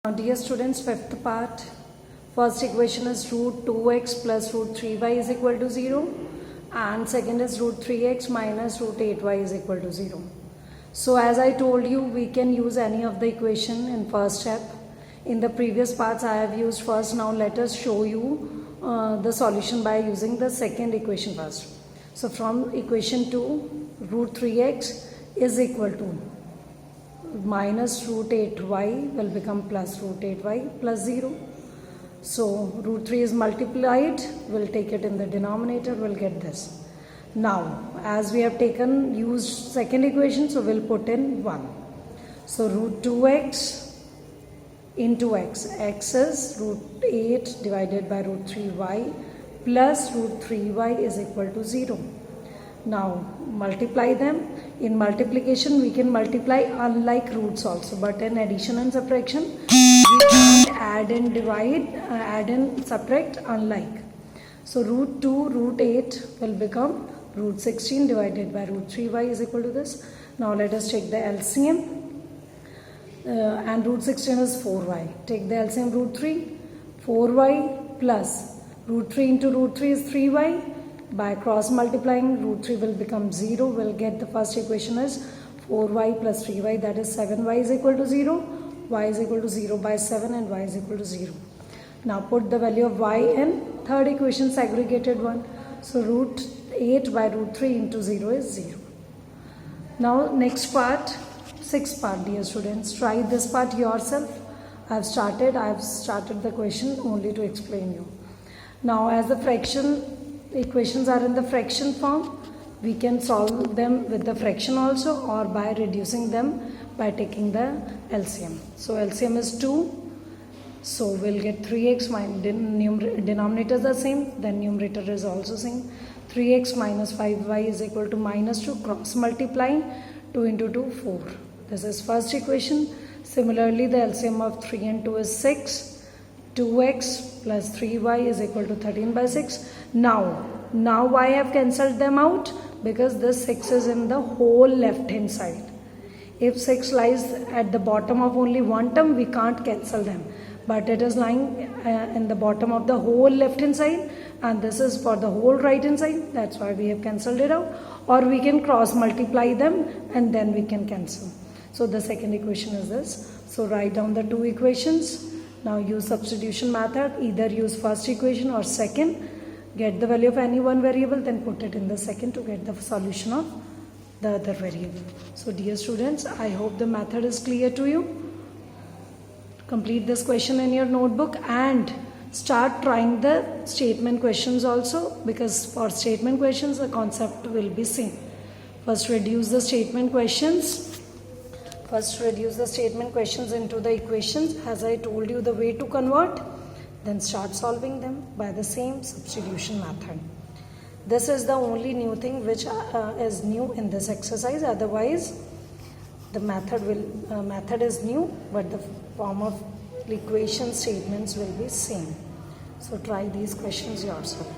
Now dear students, fifth part. First equation is root 2x plus root 3y is equal to 0, and second is root 3x minus root 8y is equal to 0. So as I told you, we can use any of the equation in first step. In the previous parts I have used first. Now let us show you the solution by using the second equation first. So from equation 2, root 3x is equal to minus root 8y will become plus root 8y plus 0. So root 3 is multiplied, we'll take it in the denominator, we'll get this. Now as we have used second equation, so we'll put in 1. So root 2x into x is root 8 divided by root 3y plus root 3y is equal to 0. Now multiply them. In multiplication we can multiply unlike roots also, but in addition and subtraction we can't add and divide, add and subtract unlike. So root 2 root 8 will become root 16 divided by root 3y is equal to this. Now let us take the LCM, and root 16 is 4y. Take the LCM root 3, 4y plus root 3 into root 3 is 3y. By cross multiplying, root 3 will become 0. We'll get the first equation as 4y plus 3y, that is 7y is equal to 0. Y is equal to 0 by 7 and y is equal to 0. Now put the value of y in third equation, segregated one. So root 8 by root 3 into 0 is 0. Now next part, sixth part dear students. Try this part yourself. I have started the question only to explain you. Now as the equations are in the fraction form, we can solve them with the fraction also, or by reducing them by taking the LCM. So LCM is 2. So we'll get 3x minus denominator is the same, then numerator is also same. 3x minus 5y is equal to minus 2. Cross multiplying, 2 into 2 4. This is first equation. Similarly the LCM of 3 and 2 is 6. 2x plus 3y is equal to 13 by 6. Now I have cancelled them out because this 6 is in the whole left hand side. If 6 lies at the bottom of only one term, we can't cancel them. But it is lying in the bottom of the whole left hand side, and this is for the whole right hand side. That's why we have cancelled it out. Or we can cross multiply them and then we can cancel. So the second equation is this. So write down the two equations. Now use substitution method, either use first equation or second. Get the value of any one variable, then put it in the second to get the solution of the other variable. So dear students, I hope the method is clear to you. Complete this question in your notebook and start trying the statement questions also, because for statement questions the concept will be same. First reduce the statement questions. Into the equations. As I told you the way to convert, then start solving them by the same substitution method. This is the only new thing which is new in this exercise. Otherwise, the method is new, but the form of equation statements will be same. So try these questions yourself.